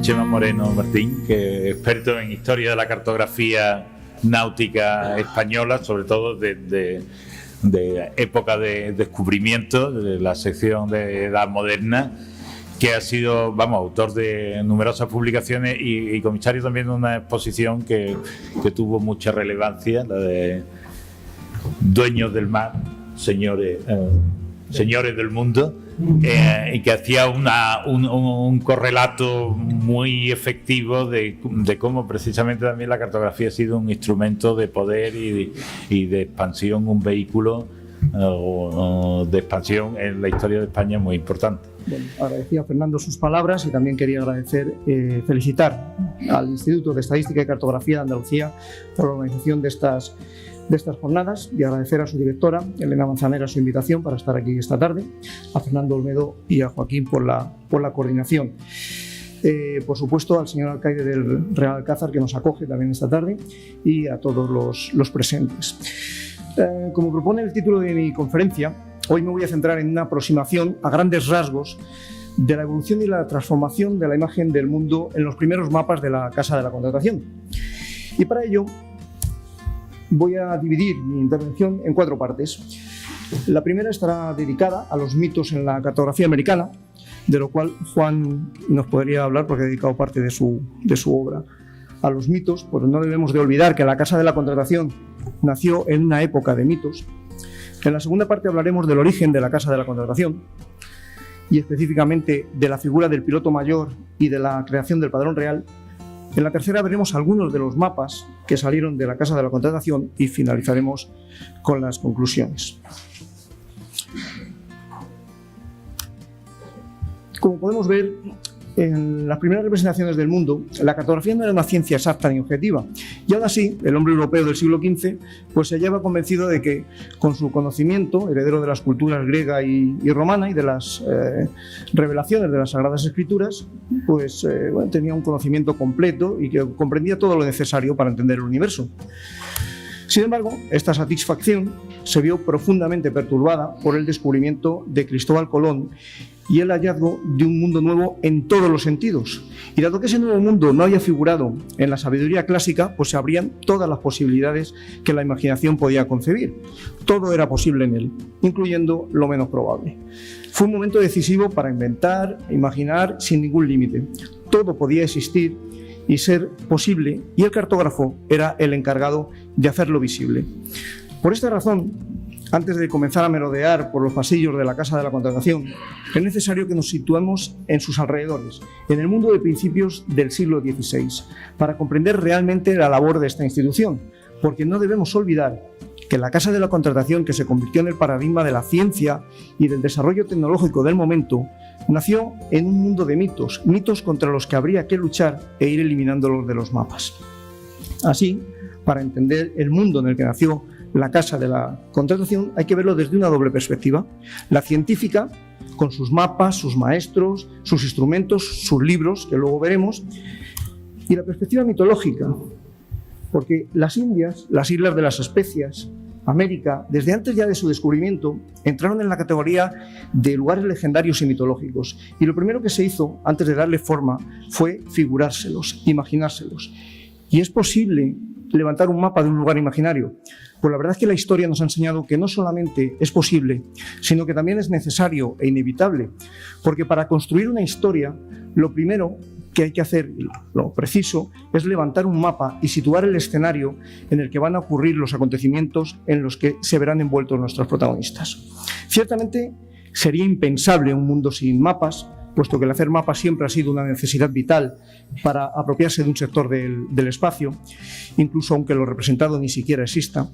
Chema Moreno Martín, que es experto en historia de la cartografía náutica española, sobre todo de época de descubrimiento, de la sección de Edad Moderna, que ha sido, autor de numerosas publicaciones y comisario también de una exposición que tuvo mucha relevancia, la de Dueños del Mar, señores del mundo, y que hacía un correlato muy efectivo de cómo precisamente también la cartografía ha sido un instrumento de poder y de expansión, un vehículo de expansión en la historia de España muy importante. Bueno, agradecía a Fernando sus palabras y también quería felicitar al Instituto de Estadística y Cartografía de Andalucía por la organización de estas jornadas y agradecer a su directora, Elena Manzanera, su invitación para estar aquí esta tarde, a Fernando Olmedo y a Joaquín por la coordinación. Por supuesto, al señor alcaide del Real Alcázar, que nos acoge también esta tarde, y a todos los presentes. Como propone el título de mi conferencia, hoy me voy a centrar en una aproximación a grandes rasgos de la evolución y la transformación de la imagen del mundo en los primeros mapas de la Casa de la Contratación. Y para ello voy a dividir mi intervención en 4 partes. La primera estará dedicada a los mitos en la cartografía americana, de lo cual Juan nos podría hablar porque ha dedicado parte de su obra a los mitos, pero no debemos de olvidar que la Casa de la Contratación nació en una época de mitos. En la segunda parte hablaremos del origen de la Casa de la Contratación y específicamente de la figura del piloto mayor y de la creación del padrón real. En la tercera veremos algunos de los mapas que salieron de la Casa de la Contratación y finalizaremos con las conclusiones. Como podemos ver, en las primeras representaciones del mundo, la cartografía no era una ciencia exacta ni objetiva, y aún así, el hombre europeo del siglo XV se hallaba convencido de que, con su conocimiento, heredero de las culturas griega y romana y de las revelaciones de las Sagradas Escrituras, tenía un conocimiento completo y que comprendía todo lo necesario para entender el universo. Sin embargo, esta satisfacción se vio profundamente perturbada por el descubrimiento de Cristóbal Colón y el hallazgo de un mundo nuevo en todos los sentidos. Y dado que ese nuevo mundo no había figurado en la sabiduría clásica, se abrían todas las posibilidades que la imaginación podía concebir. Todo era posible en él, incluyendo lo menos probable. Fue un momento decisivo para inventar, imaginar sin ningún límite. Todo podía existir y ser posible, y el cartógrafo era el encargado de hacerlo visible. Por esta razón, antes de comenzar a merodear por los pasillos de la Casa de la Contratación, es necesario que nos situemos en sus alrededores, en el mundo de principios del siglo XVI, para comprender realmente la labor de esta institución, porque no debemos olvidar que la Casa de la Contratación, que se convirtió en el paradigma de la ciencia y del desarrollo tecnológico del momento, nació en un mundo de mitos, mitos contra los que habría que luchar e ir eliminándolos de los mapas. Así, para entender el mundo en el que nació la Casa de la Contratación, hay que verlo desde una doble perspectiva: la científica, con sus mapas, sus maestros, sus instrumentos, sus libros, que luego veremos, y la perspectiva mitológica, porque las Indias, las Islas de las Especias, América, desde antes ya de su descubrimiento, entraron en la categoría de lugares legendarios y mitológicos, y lo primero que se hizo antes de darle forma fue figurárselos, imaginárselos. Y es posible levantar un mapa de un lugar imaginario. Pues la verdad es que la historia nos ha enseñado que no solamente es posible, sino que también es necesario e inevitable, porque para construir una historia, lo primero que hay que hacer, lo preciso, es levantar un mapa y situar el escenario en el que van a ocurrir los acontecimientos en los que se verán envueltos nuestros protagonistas. Ciertamente sería impensable un mundo sin mapas, puesto que el hacer mapas siempre ha sido una necesidad vital para apropiarse de un sector del espacio, incluso aunque lo representado ni siquiera exista.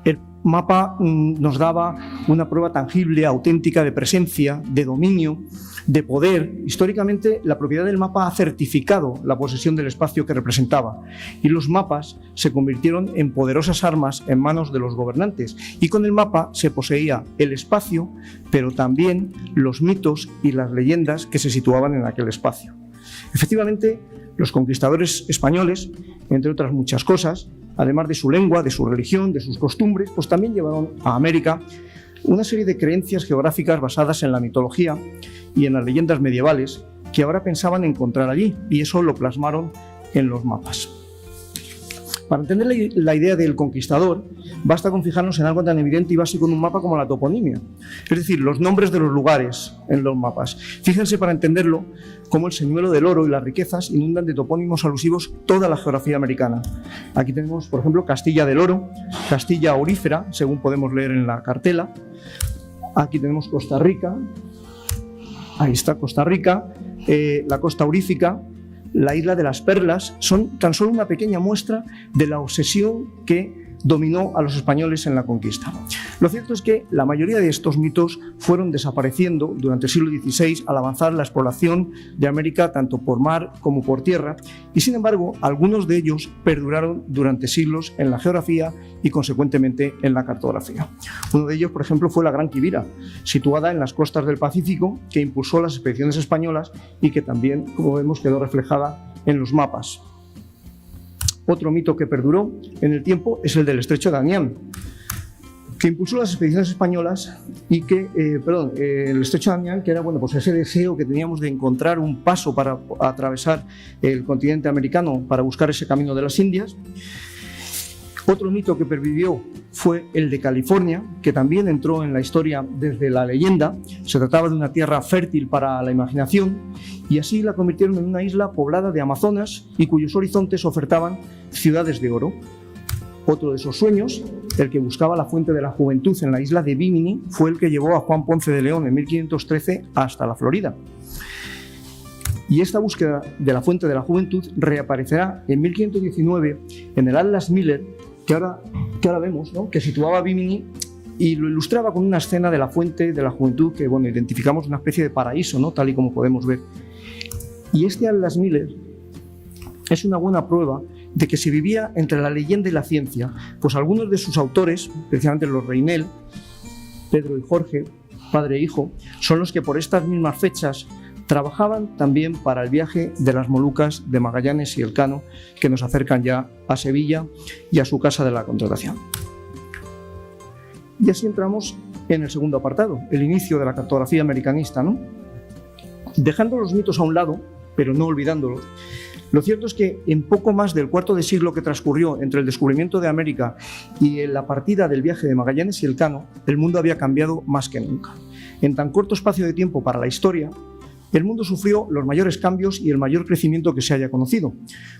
El mapa nos daba una prueba tangible, auténtica de presencia, de dominio, de poder. Históricamente, la propiedad del mapa ha certificado la posesión del espacio que representaba, y los mapas se convirtieron en poderosas armas en manos de los gobernantes, y con el mapa se poseía el espacio, pero también los mitos y las leyendas que se situaban en aquel espacio. Efectivamente, los conquistadores españoles, entre otras muchas cosas, además de su lengua, de su religión, de sus costumbres, también llevaron a América una serie de creencias geográficas basadas en la mitología y en las leyendas medievales que ahora pensaban encontrar allí, y eso lo plasmaron en los mapas. Para entender la idea del conquistador, basta con fijarnos en algo tan evidente y básico en un mapa como la toponimia, es decir, los nombres de los lugares en los mapas. Fíjense, para entenderlo, cómo el señuelo del oro y las riquezas inundan de topónimos alusivos toda la geografía americana. Aquí tenemos, por ejemplo, Castilla del Oro, Castilla Aurífera, según podemos leer en la cartela. Aquí tenemos Costa Rica, ahí está Costa Rica, la Costa Aurífica, la Isla de las Perlas. Son tan solo una pequeña muestra de la obsesión que dominó a los españoles en la conquista. Lo cierto es que la mayoría de estos mitos fueron desapareciendo durante el siglo XVI al avanzar la exploración de América tanto por mar como por tierra, y sin embargo algunos de ellos perduraron durante siglos en la geografía y consecuentemente en la cartografía. Uno de ellos, por ejemplo, fue la Gran Quivira, situada en las costas del Pacífico, que impulsó las expediciones españolas y que también, como vemos, quedó reflejada en los mapas. Otro mito que perduró en el tiempo es el del Estrecho de Anián, que impulsó las expediciones españolas y que, el Estrecho de Anián, que era pues ese deseo que teníamos de encontrar un paso para atravesar el continente americano para buscar ese camino de las Indias. Otro mito que pervivió fue el de California, que también entró en la historia desde la leyenda. Se trataba de una tierra fértil para la imaginación, y así la convirtieron en una isla poblada de amazonas y cuyos horizontes ofertaban ciudades de oro. Otro de esos sueños, el que buscaba la fuente de la juventud en la isla de Bimini, fue el que llevó a Juan Ponce de León en 1513 hasta la Florida. Y esta búsqueda de la fuente de la juventud reaparecerá en 1519 en el Atlas Miller, que ahora vemos, ¿no?, que situaba Bimini y lo ilustraba con una escena de la fuente de la juventud que, identificamos una especie de paraíso, ¿no?, tal y como podemos ver. Y este Atlas Miller es una buena prueba de que se vivía entre la leyenda y la ciencia, pues algunos de sus autores, precisamente los Reinel, Pedro y Jorge, padre e hijo, son los que por estas mismas fechas trabajaban también para el viaje de las Molucas de Magallanes y Elcano, que nos acercan ya a Sevilla y a su casa de la Contratación. Y así entramos en el segundo apartado, el inicio de la cartografía americanista, ¿no? Dejando los mitos a un lado, pero no olvidándolos, lo cierto es que en poco más del cuarto de siglo que transcurrió entre el descubrimiento de América y la partida del viaje de Magallanes y Elcano, el mundo había cambiado más que nunca. En tan corto espacio de tiempo para la historia, el mundo sufrió los mayores cambios y el mayor crecimiento que se haya conocido,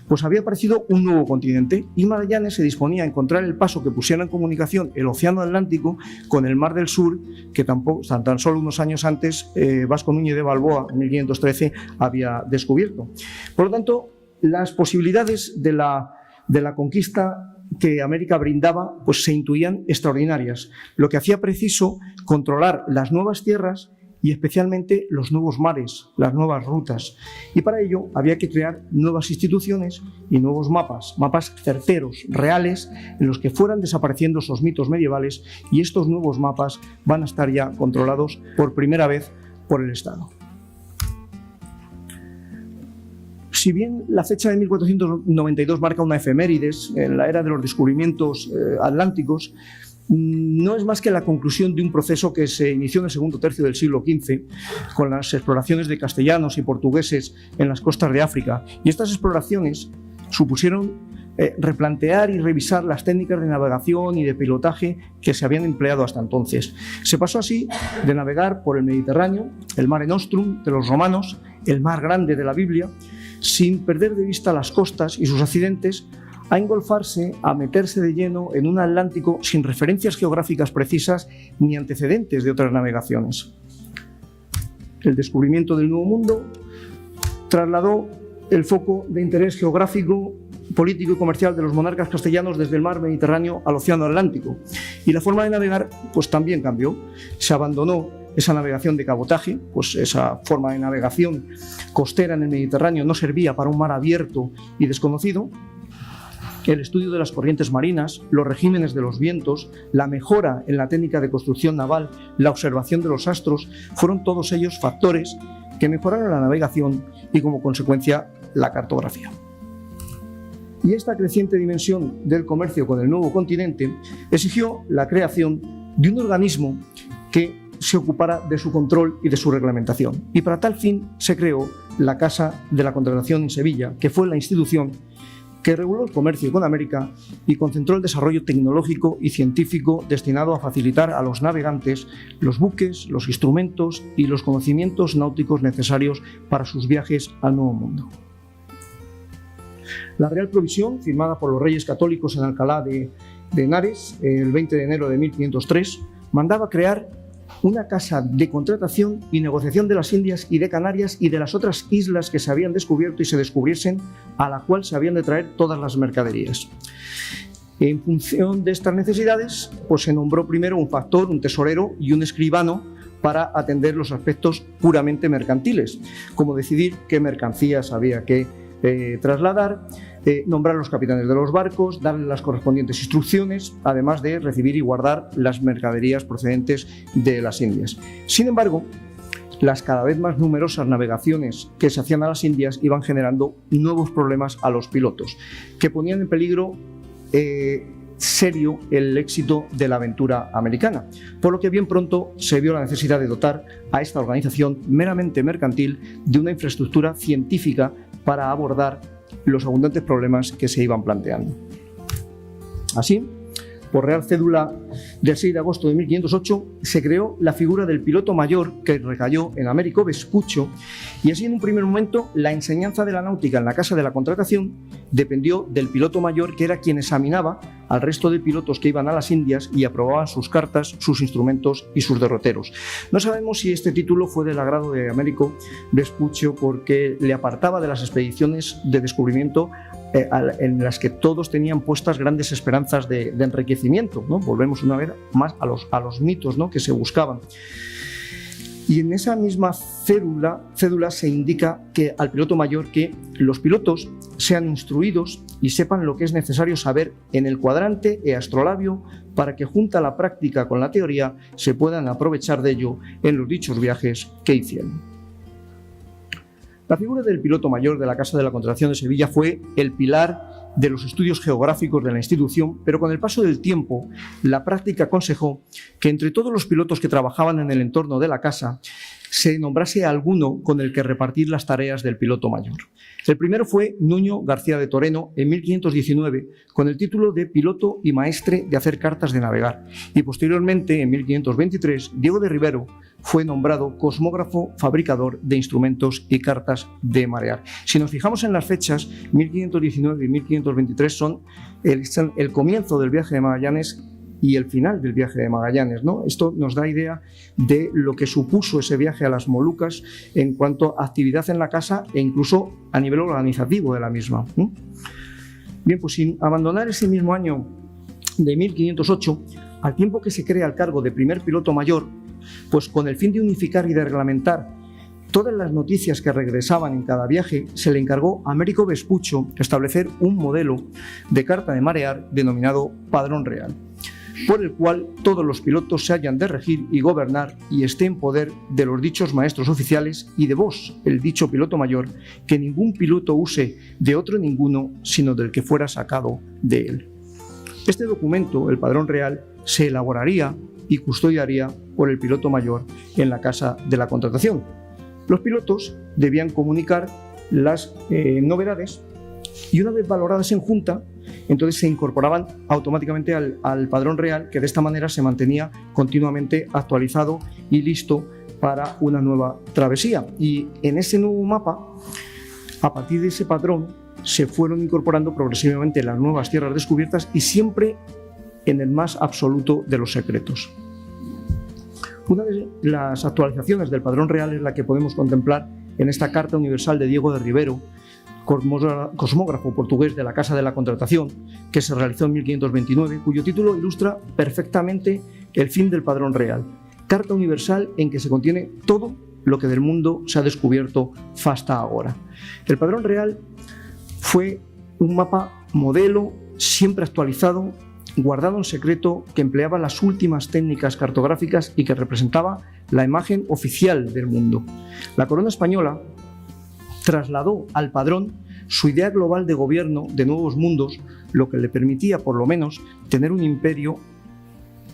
pues había aparecido un nuevo continente y Magallanes se disponía a encontrar el paso que pusiera en comunicación el Océano Atlántico con el Mar del Sur, que tan solo unos años antes Vasco Núñez de Balboa, en 1513, había descubierto. Por lo tanto, las posibilidades de la conquista que América brindaba pues se intuían extraordinarias, lo que hacía preciso controlar las nuevas tierras y especialmente los nuevos mares, las nuevas rutas. Y para ello había que crear nuevas instituciones y nuevos mapas certeros, reales, en los que fueran desapareciendo esos mitos medievales, y estos nuevos mapas van a estar ya controlados por primera vez por el Estado. Si bien la fecha de 1492 marca una efemérides en la era de los descubrimientos atlánticos, no es más que la conclusión de un proceso que se inició en el segundo tercio del siglo XV con las exploraciones de castellanos y portugueses en las costas de África. Y estas exploraciones supusieron replantear y revisar las técnicas de navegación y de pilotaje que se habían empleado hasta entonces. Se pasó así de navegar por el Mediterráneo, el Mare Nostrum de los romanos, el mar grande de la Biblia, sin perder de vista las costas y sus accidentes, a engolfarse, a meterse de lleno en un Atlántico sin referencias geográficas precisas ni antecedentes de otras navegaciones. El descubrimiento del Nuevo Mundo trasladó el foco de interés geográfico, político y comercial de los monarcas castellanos desde el mar Mediterráneo al Océano Atlántico, y la forma de navegar pues también cambió. Se abandonó esa navegación de cabotaje, pues esa forma de navegación costera en el Mediterráneo no servía para un mar abierto y desconocido. El estudio de las corrientes marinas, los regímenes de los vientos, la mejora en la técnica de construcción naval, la observación de los astros, fueron todos ellos factores que mejoraron la navegación y, como consecuencia, la cartografía. Y esta creciente dimensión del comercio con el nuevo continente exigió la creación de un organismo que se ocupara de su control y de su reglamentación. Y para tal fin se creó la Casa de la Contratación en Sevilla, que fue la institución que reguló el comercio con América y concentró el desarrollo tecnológico y científico destinado a facilitar a los navegantes los buques, los instrumentos y los conocimientos náuticos necesarios para sus viajes al Nuevo Mundo. La Real Provisión, firmada por los Reyes Católicos en Alcalá de Henares el 20 de enero de 1503, mandaba crear una casa de contratación y negociación de las Indias y de Canarias y de las otras islas que se habían descubierto y se descubriesen, a la cual se habían de traer todas las mercaderías. En función de estas necesidades, pues se nombró primero un factor, un tesorero y un escribano para atender los aspectos puramente mercantiles, como decidir qué mercancías había que trasladar, nombrar los capitanes de los barcos, darle las correspondientes instrucciones, además de recibir y guardar las mercaderías procedentes de las Indias. Sin embargo, las cada vez más numerosas navegaciones que se hacían a las Indias iban generando nuevos problemas a los pilotos, que ponían en peligro serio el éxito de la aventura americana, por lo que bien pronto se vio la necesidad de dotar a esta organización meramente mercantil de una infraestructura científica para abordar los abundantes problemas que se iban planteando. Así, por Real Cédula del 6 de agosto de 1508, se creó la figura del piloto mayor, que recayó en Américo Vespuccio, y así en un primer momento la enseñanza de la náutica en la Casa de la Contratación dependió del piloto mayor, que era quien examinaba al resto de pilotos que iban a las Indias y aprobaban sus cartas, sus instrumentos y sus derroteros. No sabemos si este título fue del agrado de Américo Vespuccio porque le apartaba de las expediciones de descubrimiento en las que todos tenían puestas grandes esperanzas de enriquecimiento, ¿no? Volvemos una vez más a los mitos, ¿no?, que se buscaban. Y en esa misma cédula se indica que al piloto mayor que los pilotos sean instruidos y sepan lo que es necesario saber en el cuadrante e astrolabio para que junta la práctica con la teoría se puedan aprovechar de ello en los dichos viajes que hicieron. La figura del piloto mayor de la Casa de la Contratación de Sevilla fue el pilar de los estudios geográficos de la institución, pero con el paso del tiempo, la práctica aconsejó que entre todos los pilotos que trabajaban en el entorno de la casa, se nombrase a alguno con el que repartir las tareas del piloto mayor. El primero fue Nuño García de Toreno en 1519, con el título de piloto y maestre de hacer cartas de navegar, y posteriormente, en 1523, Diego de Rivero fue nombrado cosmógrafo fabricador de instrumentos y cartas de marear. Si nos fijamos en las fechas, 1519 y 1523 son el comienzo del viaje de Magallanes y el final del viaje de Magallanes, ¿no? Esto nos da idea de lo que supuso ese viaje a las Molucas en cuanto a actividad en la casa e incluso a nivel organizativo de la misma. Bien, pues sin abandonar ese mismo año de 1508, al tiempo que se crea el cargo de primer piloto mayor, pues con el fin de unificar y de reglamentar todas las noticias que regresaban en cada viaje, se le encargó a Américo Vespuccio establecer un modelo de carta de marear denominado Padrón Real, por el cual todos los pilotos se hayan de regir y gobernar y esté en poder de los dichos maestros oficiales y de vos, el dicho piloto mayor, que ningún piloto use de otro ninguno, sino del que fuera sacado de él. Este documento, el Padrón Real, se elaboraría y custodiaría por el piloto mayor en la Casa de la Contratación. Los pilotos debían comunicar las novedades y una vez valoradas en junta, entonces se incorporaban automáticamente al Padrón Real, que de esta manera se mantenía continuamente actualizado y listo para una nueva travesía. Y en ese nuevo mapa, a partir de ese padrón, se fueron incorporando progresivamente las nuevas tierras descubiertas y siempre en el más absoluto de los secretos. Una de las actualizaciones del Padrón Real es la que podemos contemplar en esta Carta Universal de Diego de Rivero, cosmógrafo portugués de la Casa de la Contratación, que se realizó en 1529, cuyo título ilustra perfectamente el fin del Padrón Real. Carta universal en que se contiene todo lo que del mundo se ha descubierto hasta ahora. El Padrón Real fue un mapa modelo, siempre actualizado, guardado en secreto, que empleaba las últimas técnicas cartográficas y que representaba la imagen oficial del mundo. La corona española trasladó al padrón su idea global de gobierno de nuevos mundos, lo que le permitía, por lo menos, tener un imperio,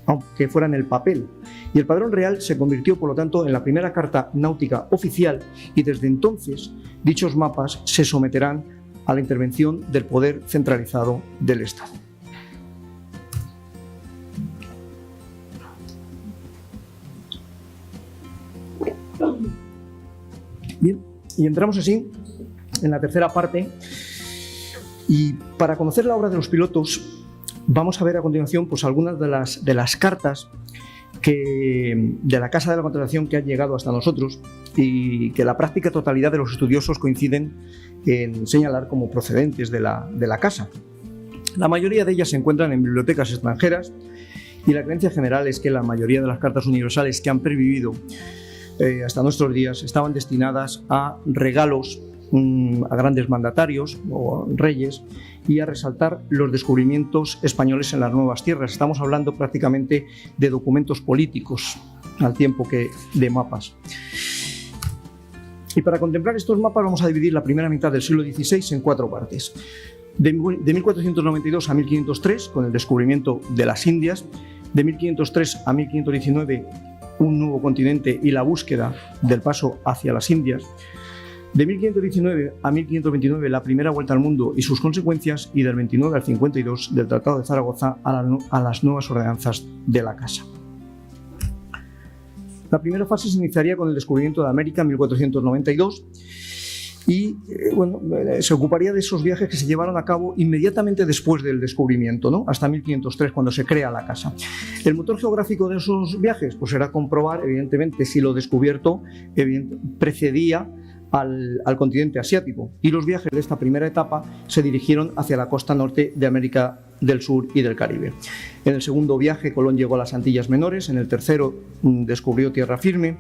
aunque fuera en el papel, Y el padrón real se convirtió, por lo tanto, en la primera carta náutica oficial y desde entonces dichos mapas se someterán a la intervención del poder centralizado del Estado. Bien, y entramos así en la tercera parte, y para conocer la obra de los pilotos vamos a ver a continuación pues algunas de las cartas de la Casa de la Contratación que han llegado hasta nosotros y que la práctica totalidad de los estudiosos coinciden en señalar como procedentes de la Casa. La mayoría de ellas se encuentran en bibliotecas extranjeras y la creencia general es que la mayoría de las cartas universales que han pervivido hasta nuestros días estaban destinadas a regalos a grandes mandatarios o reyes y a resaltar los descubrimientos españoles en las nuevas tierras. Estamos hablando prácticamente de documentos políticos al tiempo que de mapas. Y para contemplar estos mapas vamos a dividir la primera mitad del siglo XVI en 4 partes. De 1492 a 1503, con el descubrimiento de las Indias, de 1503 a 1519, un nuevo continente y la búsqueda del paso hacia las Indias. De 1519 a 1529, la primera vuelta al mundo y sus consecuencias, y del 29 al 52, del Tratado de Zaragoza a las nuevas ordenanzas de la Casa. La primera fase se iniciaría con el descubrimiento de América en 1492 y se ocuparía de esos viajes que se llevaron a cabo inmediatamente después del descubrimiento, ¿no? Hasta 1503, cuando se crea la Casa. El motor geográfico de esos viajes pues era comprobar, evidentemente, si lo descubierto precedía al continente asiático, y los viajes de esta primera etapa se dirigieron hacia la costa norte de América del Sur y del Caribe. En el segundo viaje Colón llegó a las Antillas Menores, en el tercero descubrió tierra firme.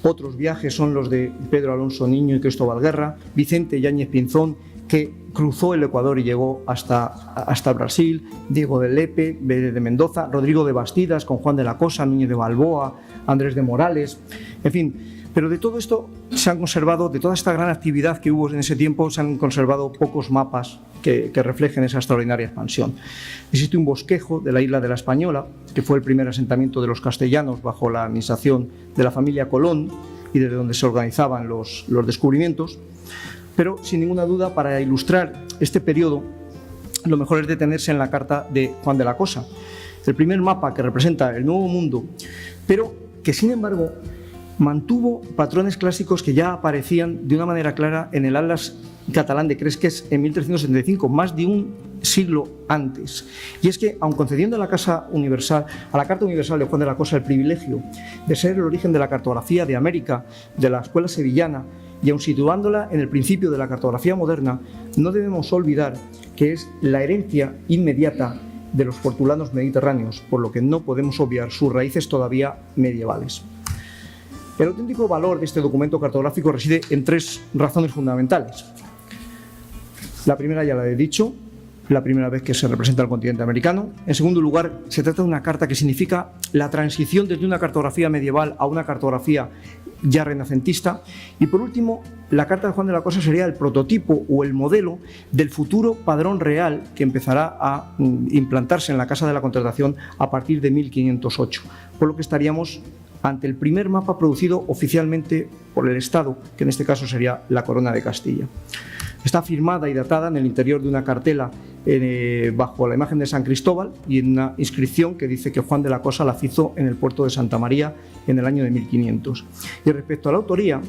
Otros viajes son los de Pedro Alonso Niño y Cristóbal Guerra, Vicente Yáñez Pinzón, que cruzó el Ecuador y llegó hasta Brasil, Diego de Lepe, de Mendoza, Rodrigo de Bastidas con Juan de la Cosa, Núñez de Balboa, Andrés de Morales, en fin. Pero de todo esto se han conservado, de toda esta gran actividad que hubo en ese tiempo, se han conservado pocos mapas que reflejen esa extraordinaria expansión. Existe un bosquejo de la isla de la Española, que fue el primer asentamiento de los castellanos bajo la administración de la familia Colón y desde donde se organizaban los descubrimientos. Pero, sin ninguna duda, para ilustrar este periodo, lo mejor es detenerse en la carta de Juan de la Cosa, el primer mapa que representa el Nuevo Mundo, pero que, sin embargo, mantuvo patrones clásicos que ya aparecían de una manera clara en el Atlas catalán de Cresques en 1375, más de un siglo antes. Y es que, aun concediendo a la Carta Universal de Juan de la Cosa el privilegio de ser el origen de la cartografía de América de la escuela sevillana, y aun situándola en el principio de la cartografía moderna, no debemos olvidar que es la herencia inmediata de los portulanos mediterráneos, por lo que no podemos obviar sus raíces todavía medievales. El auténtico valor de este documento cartográfico reside en 3 razones fundamentales. La primera ya la he dicho, la primera vez que se representa el continente americano. En segundo lugar, se trata de una carta que significa la transición desde una cartografía medieval a una cartografía ya renacentista. Y por último, la carta de Juan de la Cosa sería el prototipo o el modelo del futuro padrón real que empezará a implantarse en la Casa de la Contratación a partir de 1508, por lo que estaríamos ante el primer mapa producido oficialmente por el Estado, que en este caso sería la Corona de Castilla. Está firmada y datada en el interior de una cartela bajo la imagen de San Cristóbal y en una inscripción que dice que Juan de la Cosa la hizo en el puerto de Santa María en el año de 1500. Y respecto a la autoría,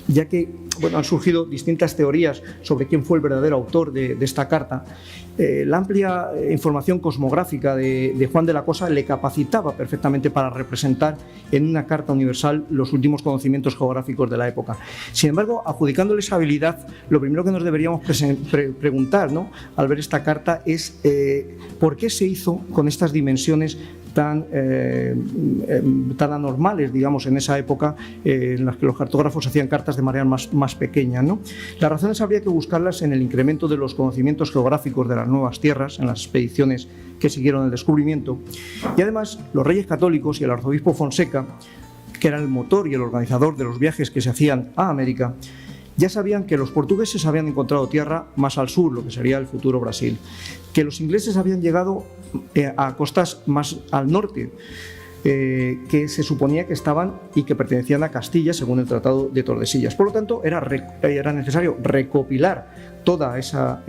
ya que han surgido distintas teorías sobre quién fue el verdadero autor de esta carta, la amplia información cosmográfica de Juan de la Cosa le capacitaba perfectamente para representar en una carta universal los últimos conocimientos geográficos de la época. Sin embargo, adjudicándole esa habilidad, lo primero que nos deberíamos preguntar, ¿no?, al ver esta carta es ¿por qué se hizo con estas dimensiones tan anormales, digamos, en esa época en las que los cartógrafos hacían cartas de manera más pequeña, ¿no? Las razones habría que buscarlas en el incremento de los conocimientos geográficos de las nuevas tierras, en las expediciones que siguieron el descubrimiento, y además los reyes católicos y el arzobispo Fonseca, que era el motor y el organizador de los viajes que se hacían a América, ya sabían que los portugueses habían encontrado tierra más al sur, lo que sería el futuro Brasil, que los ingleses habían llegado a costas más al norte, que se suponía que estaban y que pertenecían a Castilla según el Tratado de Tordesillas. Por lo tanto, era necesario recopilar toda esa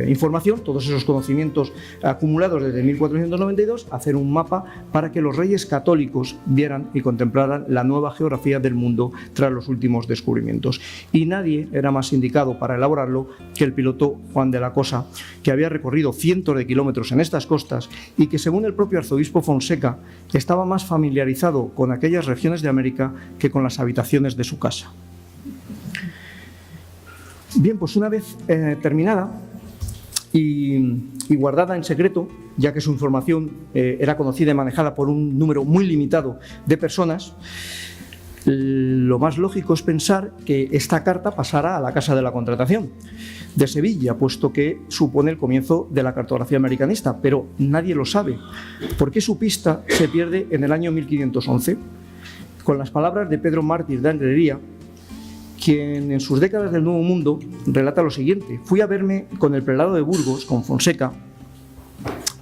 información, todos esos conocimientos acumulados desde 1492, hacer un mapa para que los reyes católicos vieran y contemplaran la nueva geografía del mundo tras los últimos descubrimientos. Y nadie era más indicado para elaborarlo que el piloto Juan de la Cosa, que había recorrido cientos de kilómetros en estas costas y que, según el propio arzobispo Fonseca, estaba más familiarizado con aquellas regiones de América que con las habitaciones de su casa. Bien, pues una vez terminada y guardada en secreto, ya que su información era conocida y manejada por un número muy limitado de personas, lo más lógico es pensar que esta carta pasara a la Casa de la Contratación de Sevilla, puesto que supone el comienzo de la cartografía americanista, pero nadie lo sabe, porque su pista se pierde en el año 1511, con las palabras de Pedro Mártir de Anglería, quien en sus décadas del Nuevo Mundo relata lo siguiente: fui a verme con el prelado de Burgos, con Fonseca,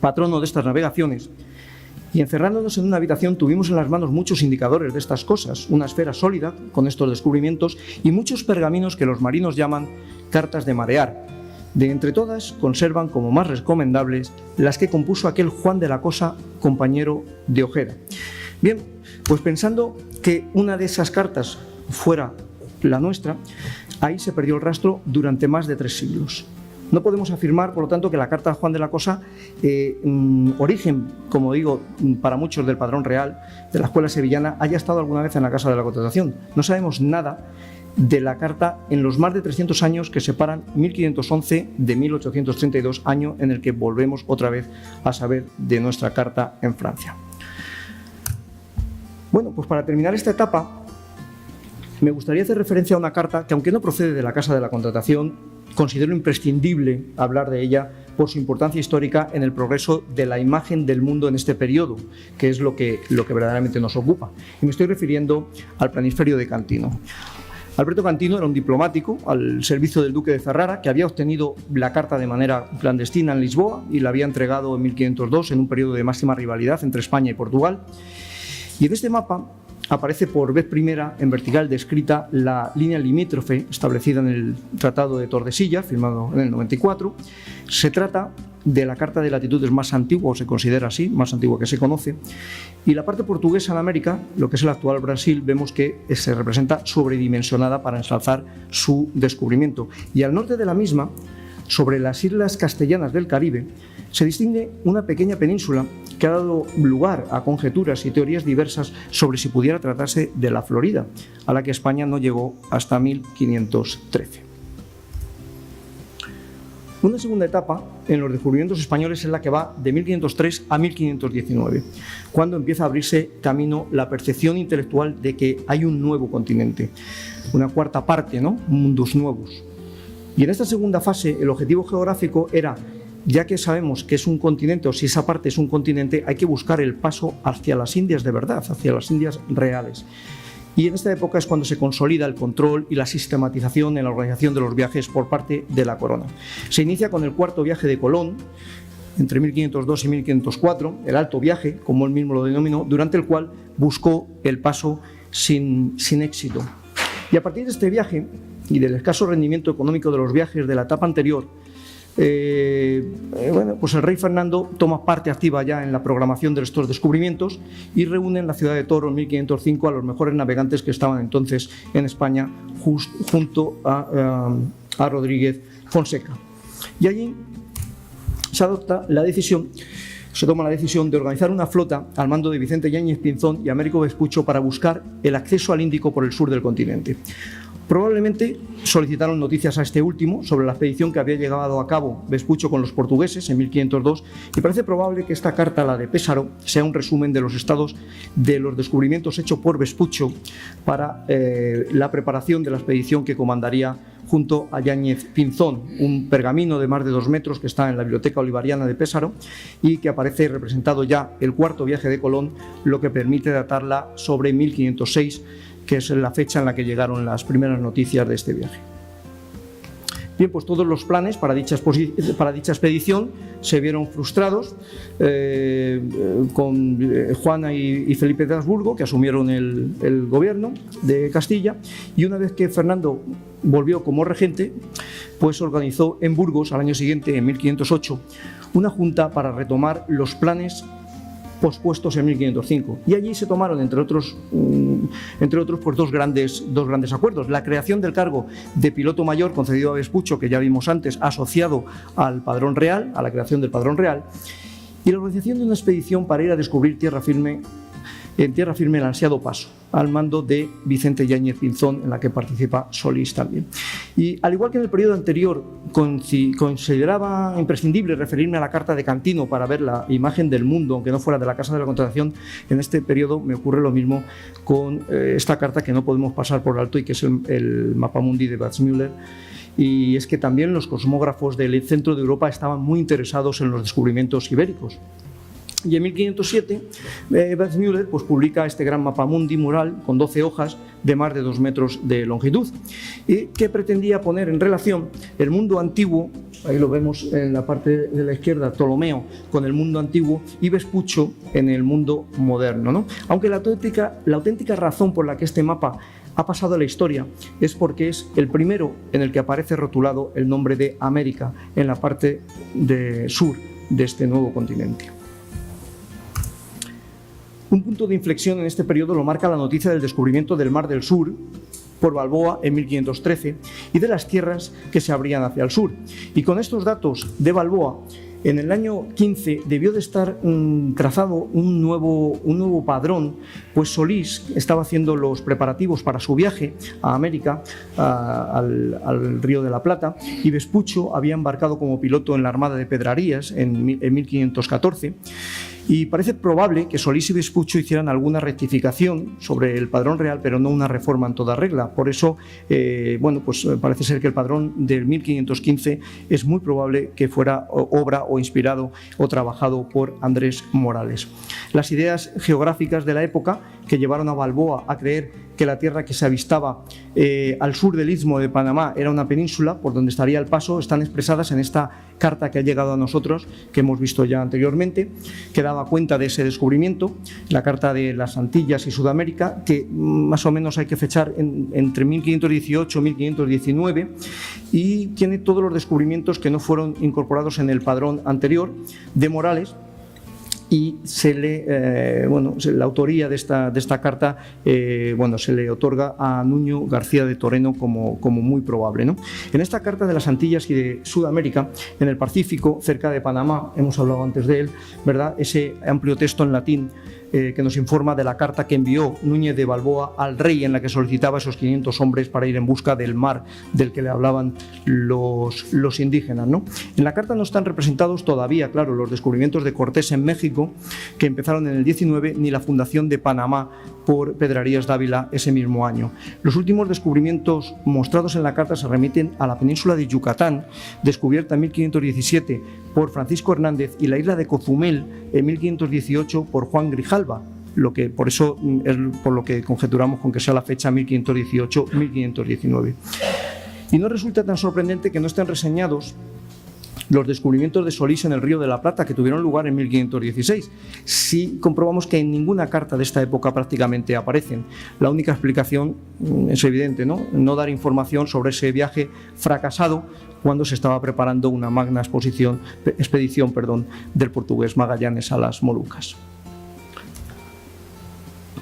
patrono de estas navegaciones, y encerrándonos en una habitación tuvimos en las manos muchos indicadores de estas cosas, una esfera sólida con estos descubrimientos y muchos pergaminos que los marinos llaman cartas de marear. De entre todas conservan como más recomendables las que compuso aquel Juan de la Cosa, compañero de Ojeda. Bien, pues pensando que una de esas cartas fuera la nuestra, ahí se perdió el rastro durante más de 3 siglos. No podemos afirmar, por lo tanto, que la carta de Juan de la Cosa, origen, como digo, para muchos del padrón real de la escuela sevillana, haya estado alguna vez en la Casa de la Contratación. No sabemos nada de la carta en los más de 300 años que separan 1511 de 1832, año en el que volvemos otra vez a saber de nuestra carta en Francia. Bueno, pues para terminar esta etapa, me gustaría hacer referencia a una carta que, aunque no procede de la Casa de la Contratación, considero imprescindible hablar de ella por su importancia histórica en el progreso de la imagen del mundo en este periodo, que es lo que verdaderamente nos ocupa. Y me estoy refiriendo al planisferio de Cantino. Alberto Cantino era un diplomático al servicio del duque de Ferrara, que había obtenido la carta de manera clandestina en Lisboa y la había entregado en 1502 en un periodo de máxima rivalidad entre España y Portugal. Y en este mapa aparece por vez primera en vertical descrita la línea limítrofe establecida en el Tratado de Tordesillas, firmado en el 94. Se trata de la carta de latitudes más antigua, o se considera así, más antigua que se conoce, y la parte portuguesa en América, lo que es el actual Brasil, vemos que se representa sobredimensionada para ensalzar su descubrimiento. Y al norte de la misma, sobre las islas castellanas del Caribe, se distingue una pequeña península que ha dado lugar a conjeturas y teorías diversas sobre si pudiera tratarse de la Florida, a la que España no llegó hasta 1513. Una segunda etapa en los descubrimientos españoles es la que va de 1503 a 1519, cuando empieza a abrirse camino la percepción intelectual de que hay un nuevo continente, una cuarta parte, ¿no? Mundos nuevos. Y en esta segunda fase el objetivo geográfico era, ya que sabemos que es un continente, o si esa parte es un continente, hay que buscar el paso hacia las Indias de verdad, hacia las Indias reales. Y en esta época es cuando se consolida el control y la sistematización en la organización de los viajes por parte de la corona. Se inicia con el cuarto viaje de Colón, entre 1502 y 1504, el alto viaje, como él mismo lo denominó, durante el cual buscó el paso sin éxito. Y a partir de este viaje y del escaso rendimiento económico de los viajes de la etapa anterior, pues el rey Fernando toma parte activa ya en la programación de estos descubrimientos y reúne en la ciudad de Toro en 1505 a los mejores navegantes que estaban entonces en España junto a Rodríguez Fonseca. Y allí se toma la decisión de organizar una flota al mando de Vicente Yáñez Pinzón y Américo Vespucho para buscar el acceso al Índico por el sur del continente. Probablemente solicitaron noticias a este último sobre la expedición que había llevado a cabo Vespucho con los portugueses en 1502 y parece probable que esta carta, la de Pésaro, sea un resumen de los estados de los descubrimientos hechos por Vespucho para la preparación de la expedición que comandaría junto a Yáñez Pinzón, un pergamino de más de 2 metros que está en la Biblioteca Olivariana de Pésaro y que aparece representado ya el cuarto viaje de Colón, lo que permite datarla sobre 1506, que es la fecha en la que llegaron las primeras noticias de este viaje. Bien, pues todos los planes para dicha expedición se vieron frustrados con Juana y Felipe de Habsburgo, que asumieron el gobierno de Castilla, y una vez que Fernando volvió como regente, pues organizó en Burgos al año siguiente, en 1508, una junta para retomar los planes pospuestos en 1505, y allí se tomaron, entre otros pues dos grandes acuerdos: la creación del cargo de piloto mayor concedido a Vespucho, que ya vimos antes, asociado al padrón real, a la creación del padrón real, y la organización de una expedición para ir a descubrir en tierra firme el ansiado Paso, al mando de Vicente Yáñez Pinzón, en la que participa Solís también. Y al igual que en el periodo anterior consideraba imprescindible referirme a la carta de Cantino para ver la imagen del mundo, aunque no fuera de la Casa de la Contratación, en este periodo me ocurre lo mismo con esta carta que no podemos pasar por alto, y que es el Mapamundi de Watzmüller. Y es que también los cosmógrafos del centro de Europa estaban muy interesados en los descubrimientos ibéricos. Y en 1507 Watzmüller pues publica este gran mapamundi mural con 12 hojas de más de 2 metros de longitud, y que pretendía poner en relación el mundo antiguo, ahí lo vemos en la parte de la izquierda, Ptolomeo con el mundo antiguo y Vespucho en el mundo moderno, ¿no? Aunque la auténtica razón por la que este mapa ha pasado a la historia es porque es el primero en el que aparece rotulado el nombre de América en la parte sur de este nuevo continente. Un punto de inflexión en este periodo lo marca la noticia del descubrimiento del Mar del Sur por Balboa en 1513 y de las tierras que se abrían hacia el sur. Y con estos datos de Balboa, en el año 15 debió de estar trazado un nuevo padrón, pues Solís estaba haciendo los preparativos para su viaje a América, al Río de la Plata, y Vespucho había embarcado como piloto en la Armada de Pedrarías en 1514. Y parece probable que Solís y Vespucho hicieran alguna rectificación sobre el padrón real, pero no una reforma en toda regla. Por eso, pues parece ser que el padrón del 1515 es muy probable que fuera obra o inspirado o trabajado por Andrés Morales. Las ideas geográficas de la época que llevaron a Balboa a creer que la tierra que se avistaba al sur del Istmo de Panamá era una península por donde estaría el paso están expresadas en esta carta que ha llegado a nosotros, que hemos visto ya anteriormente, que daba cuenta de ese descubrimiento, la carta de las Antillas y Sudamérica, que más o menos hay que fechar entre 1518 y 1519, y tiene todos los descubrimientos que no fueron incorporados en el padrón anterior de Morales. Y la autoría de esta carta se le otorga a Nuño García de Toreno como muy probable, ¿no? En esta carta de las Antillas y de Sudamérica, en el Pacífico, cerca de Panamá, hemos hablado antes de él, ¿verdad? Ese amplio texto en latín que nos informa de la carta que envió Núñez de Balboa al rey, en la que solicitaba esos 500 hombres para ir en busca del mar del que le hablaban los indígenas, ¿no? En la carta no están representados todavía, claro, los descubrimientos de Cortés en México, que empezaron en el 19, ni la fundación de Panamá por Pedrarías Dávila ese mismo año. Los últimos descubrimientos mostrados en la carta se remiten a la península de Yucatán, descubierta en 1517 por Francisco Hernández, y la isla de Cozumel en 1518 por Juan Grijalva, por eso es por lo que conjeturamos con que sea la fecha 1518-1519. Y no resulta tan sorprendente que no estén reseñados los descubrimientos de Solís en el Río de la Plata, que tuvieron lugar en 1516. Sí comprobamos que en ninguna carta de esta época prácticamente aparecen. La única explicación es evidente, ¿no? No dar información sobre ese viaje fracasado cuando se estaba preparando una magna expedición del portugués Magallanes a las Molucas.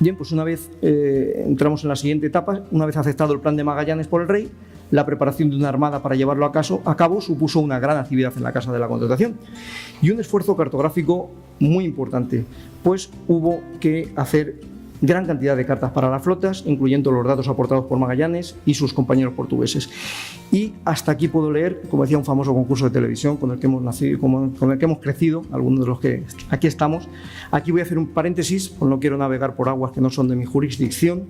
Bien, pues una vez entramos en la siguiente etapa, una vez aceptado el plan de Magallanes por el rey, la preparación de una armada para llevarlo a cabo supuso una gran actividad en la Casa de la Contratación y un esfuerzo cartográfico muy importante, pues hubo que hacer gran cantidad de cartas para las flotas, incluyendo los datos aportados por Magallanes y sus compañeros portugueses. Y hasta aquí puedo leer, como decía, un famoso concurso de televisión con el que hemos nacido, con el que hemos crecido, algunos de los que aquí estamos. Aquí voy a hacer un paréntesis, pues no quiero navegar por aguas que no son de mi jurisdicción,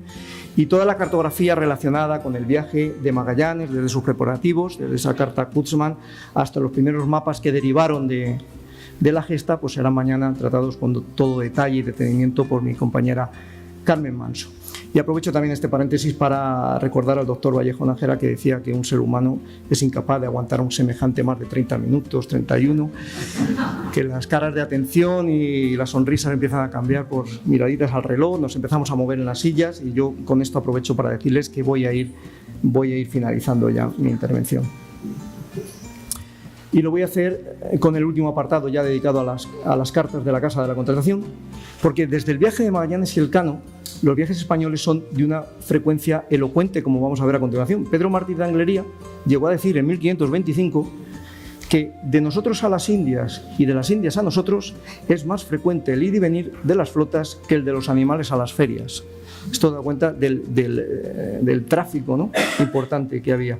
y toda la cartografía relacionada con el viaje de Magallanes, desde sus preparativos, desde esa carta Kutzmann hasta los primeros mapas que derivaron de la gesta, pues serán mañana tratados con todo detalle y detenimiento por mi compañera Carmen Manso. Y aprovecho también este paréntesis para recordar al doctor Vallejo Nájera, que decía que un ser humano es incapaz de aguantar a un semejante más de 30 minutos, 31, que las caras de atención y las sonrisas empiezan a cambiar por miraditas al reloj, nos empezamos a mover en las sillas, y yo con esto aprovecho para decirles que voy a ir finalizando ya mi intervención. Y lo voy a hacer con el último apartado ya dedicado a las cartas de la Casa de la Contratación, porque desde el viaje de Magallanes y Elcano, los viajes españoles son de una frecuencia elocuente, como vamos a ver a continuación. Pedro Martí de Anglería llegó a decir en 1525 que de nosotros a las Indias y de las Indias a nosotros es más frecuente el ir y venir de las flotas que el de los animales a las ferias. Esto da cuenta del tráfico, ¿no?, importante que había.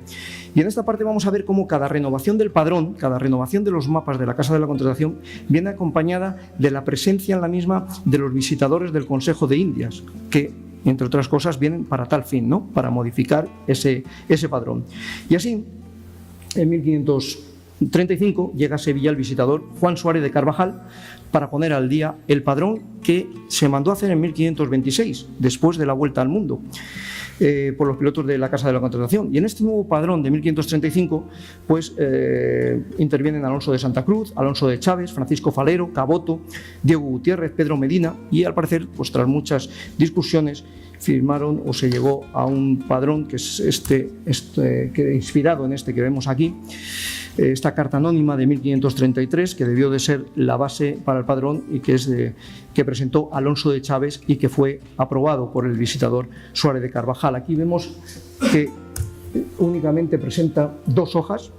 Y en esta parte vamos a ver cómo cada renovación del padrón, cada renovación de los mapas de la Casa de la Contratación viene acompañada de la presencia en la misma de los visitadores del Consejo de Indias, que, entre otras cosas, vienen para tal fin, ¿no?, para modificar ese padrón. Y así, en 1535 llega a Sevilla el visitador Juan Suárez de Carvajal para poner al día el padrón que se mandó a hacer en 1526, después de la Vuelta al Mundo, por los pilotos de la Casa de la Contratación. Y en este nuevo padrón de 1535 pues intervienen Alonso de Santa Cruz, Alonso de Chávez, Francisco Falero, Caboto, Diego Gutiérrez, Pedro Medina, y al parecer, pues tras muchas discusiones, firmaron o se llegó a un padrón que es que inspirado en este que vemos aquí, esta carta anónima de 1533, que debió de ser la base para el padrón y que presentó Alonso de Chávez y que fue aprobado por el visitador Suárez de Carvajal. Aquí vemos que únicamente presenta 2 hojas.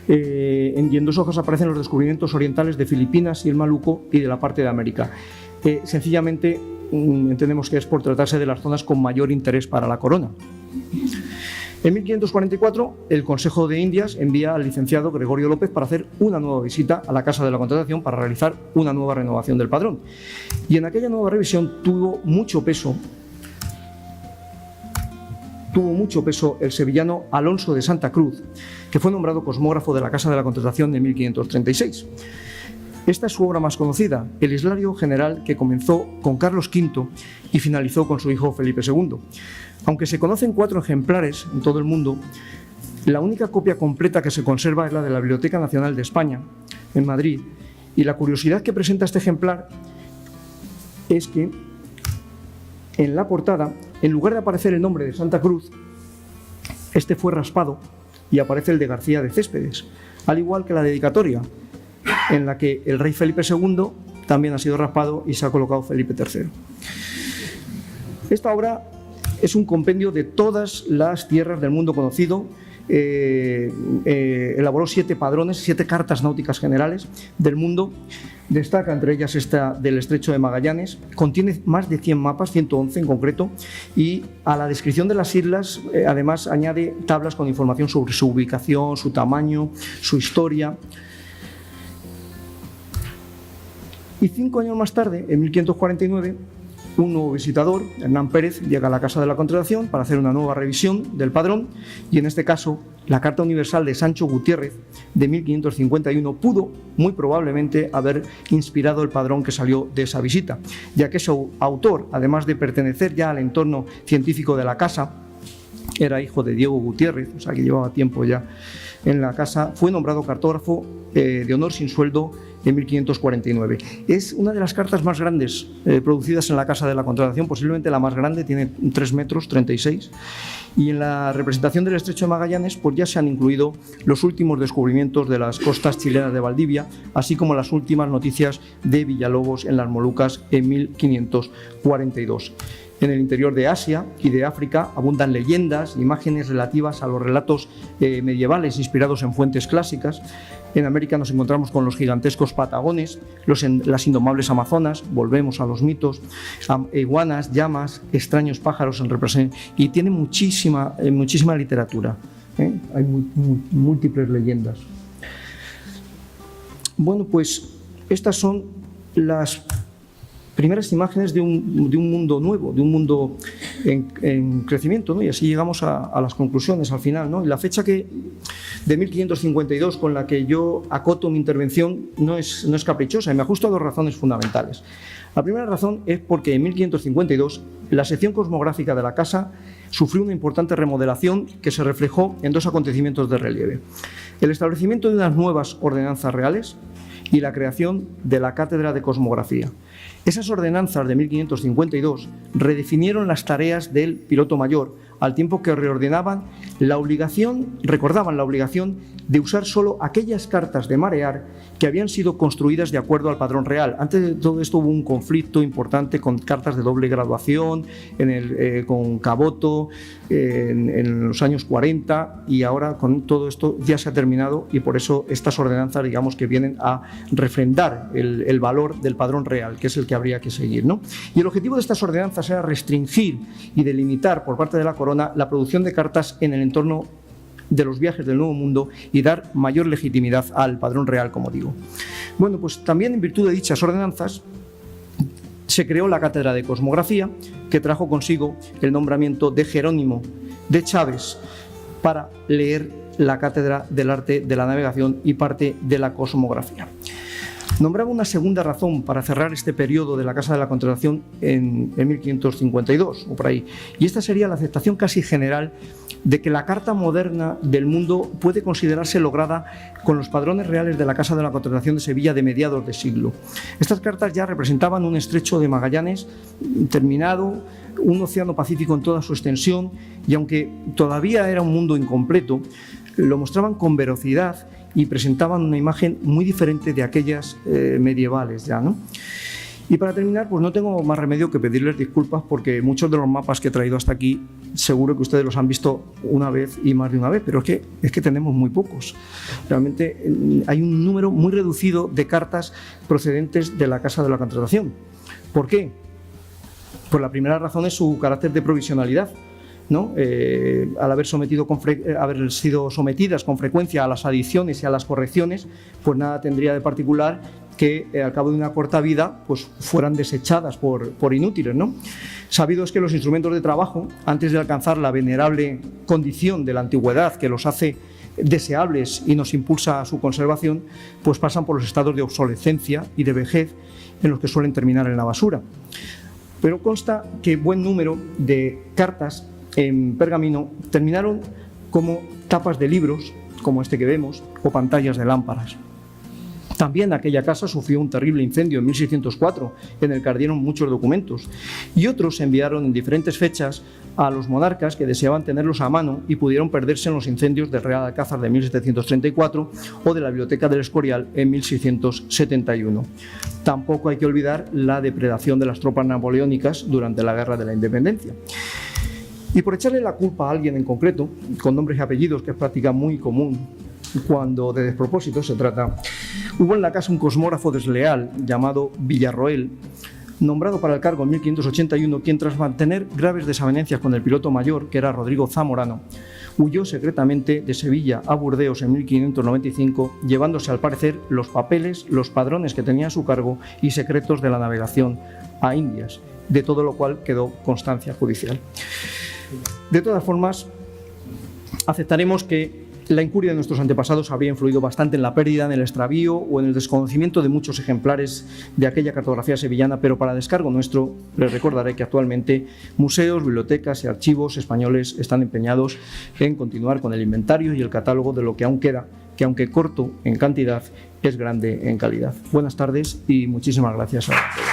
En 2 hojas aparecen los descubrimientos orientales de Filipinas y el Maluco y de la parte de América. Sencillamente entendemos que es por tratarse de las zonas con mayor interés para la corona. En 1544, el Consejo de Indias envía al licenciado Gregorio López para hacer una nueva visita a la Casa de la Contratación para realizar una nueva renovación del padrón. Y en aquella nueva revisión tuvo mucho peso el sevillano Alonso de Santa Cruz, que fue nombrado cosmógrafo de la Casa de la Contratación en 1536. Esta es su obra más conocida, el Islario General, que comenzó con Carlos V y finalizó con su hijo Felipe II. Aunque se conocen 4 ejemplares en todo el mundo, la única copia completa que se conserva es la de la Biblioteca Nacional de España, en Madrid. Y la curiosidad que presenta este ejemplar es que en la portada, en lugar de aparecer el nombre de Santa Cruz, este fue raspado y aparece el de García de Céspedes, al igual que la dedicatoria, en la que el rey Felipe II también ha sido raspado y se ha colocado Felipe III. Esta obra es un compendio de todas las tierras del mundo conocido. Elaboró 7 padrones, 7 cartas náuticas generales del mundo. Destaca entre ellas esta del Estrecho de Magallanes. Contiene más de 100 mapas, 111 en concreto, y a la descripción de las islas además añade tablas con información sobre su ubicación, su tamaño, su historia. Y 5 años más tarde, en 1549, un nuevo visitador, Hernán Pérez, llega a la Casa de la Contratación para hacer una nueva revisión del padrón, y en este caso la Carta Universal de Sancho Gutiérrez de 1551 pudo muy probablemente haber inspirado el padrón que salió de esa visita, ya que su autor, además de pertenecer ya al entorno científico de la casa, era hijo de Diego Gutiérrez, o sea que llevaba tiempo ya en la casa, fue nombrado cartógrafo de honor sin sueldo en 1549. Es una de las cartas más grandes producidas en la Casa de la Contratación, posiblemente la más grande, tiene 3 metros, 36, y en la representación del Estrecho de Magallanes pues ya se han incluido los últimos descubrimientos de las costas chilenas de Valdivia, así como las últimas noticias de Villalobos en las Molucas en 1542. En el interior de Asia y de África abundan leyendas, imágenes relativas a los relatos medievales inspirados en fuentes clásicas. En América nos encontramos con los gigantescos patagones, las indomables amazonas, volvemos a los mitos, iguanas, llamas, extraños pájaros en representación, y tiene muchísima literatura, hay múltiples leyendas. Bueno, pues estas son las primeras imágenes de un mundo nuevo, de un mundo en crecimiento, ¿no? Y así llegamos a las conclusiones al final, ¿no? Y la fecha de 1552 con la que yo acoto mi intervención no es caprichosa, y me ajusto a dos razones fundamentales. La primera razón es porque en 1552 la sección cosmográfica de la casa sufrió una importante remodelación que se reflejó en dos acontecimientos de relieve: el establecimiento de unas nuevas ordenanzas reales y la creación de la Cátedra de Cosmografía. Esas ordenanzas de 1552 redefinieron las tareas del piloto mayor, al tiempo que recordaban la obligación de usar solo aquellas cartas de marear que habían sido construidas de acuerdo al padrón real. Antes de todo esto hubo un conflicto importante con cartas de doble graduación, con Caboto, en los años 40, y ahora con todo esto ya se ha terminado, y por eso estas ordenanzas, digamos, que vienen a refrendar el valor del padrón real, que es el que habría que seguir, ¿no? Y el objetivo de estas ordenanzas era restringir y delimitar por parte de la corona la producción de cartas en el entorno de los viajes del Nuevo Mundo y dar mayor legitimidad al padrón real, como digo. Bueno, pues también en virtud de dichas ordenanzas se creó la Cátedra de Cosmografía, que trajo consigo el nombramiento de Jerónimo de Chávez para leer la Cátedra del Arte de la Navegación y parte de la Cosmografía. Nombraba una segunda razón para cerrar este periodo de la Casa de la Contratación en 1552 o por ahí, y esta sería la aceptación casi general de que la carta moderna del mundo puede considerarse lograda con los padrones reales de la Casa de la Contratación de Sevilla de mediados de siglo. Estas cartas ya representaban un estrecho de Magallanes terminado, un océano Pacífico en toda su extensión, y aunque todavía era un mundo incompleto, lo mostraban con veracidad y presentaban una imagen muy diferente de aquellas medievales ya, ¿no? Y para terminar, pues no tengo más remedio que pedirles disculpas, porque muchos de los mapas que he traído hasta aquí seguro que ustedes los han visto una vez y más de una vez, pero es que tenemos muy pocos. Realmente hay un número muy reducido de cartas procedentes de la Casa de la Contratación. ¿Por qué? Pues la primera razón es su carácter de provisionalidad, ¿no? Al haber sido sometidas con frecuencia a las adiciones y a las correcciones, pues nada tendría de particular que al cabo de una corta vida pues fueran desechadas por inútiles, ¿no? Sabido es que los instrumentos de trabajo, antes de alcanzar la venerable condición de la antigüedad que los hace deseables y nos impulsa a su conservación, pues pasan por los estados de obsolescencia y de vejez en los que suelen terminar en la basura. Pero consta que buen número de cartas en pergamino terminaron como tapas de libros, como este que vemos, o pantallas de lámparas. También aquella casa sufrió un terrible incendio en 1604, en el que ardieron muchos documentos, y otros se enviaron en diferentes fechas a los monarcas que deseaban tenerlos a mano y pudieron perderse en los incendios del Real Alcázar de 1734 o de la Biblioteca del Escorial en 1671. Tampoco hay que olvidar la depredación de las tropas napoleónicas durante la Guerra de la Independencia. Y por echarle la culpa a alguien en concreto, con nombres y apellidos, que es práctica muy común cuando de despropósito se trata, hubo en la casa un cosmógrafo desleal llamado Villarroel, nombrado para el cargo en 1581, quien, tras mantener graves desavenencias con el piloto mayor, que era Rodrigo Zamorano, huyó secretamente de Sevilla a Burdeos en 1595, llevándose al parecer los papeles, los padrones que tenía a su cargo y secretos de la navegación a Indias, de todo lo cual quedó constancia judicial. De todas formas, aceptaremos que la incuria de nuestros antepasados habría influido bastante en la pérdida, en el extravío o en el desconocimiento de muchos ejemplares de aquella cartografía sevillana, pero para descargo nuestro les recordaré que actualmente museos, bibliotecas y archivos españoles están empeñados en continuar con el inventario y el catálogo de lo que aún queda, que aunque corto en cantidad, es grande en calidad. Buenas tardes y muchísimas gracias a todos.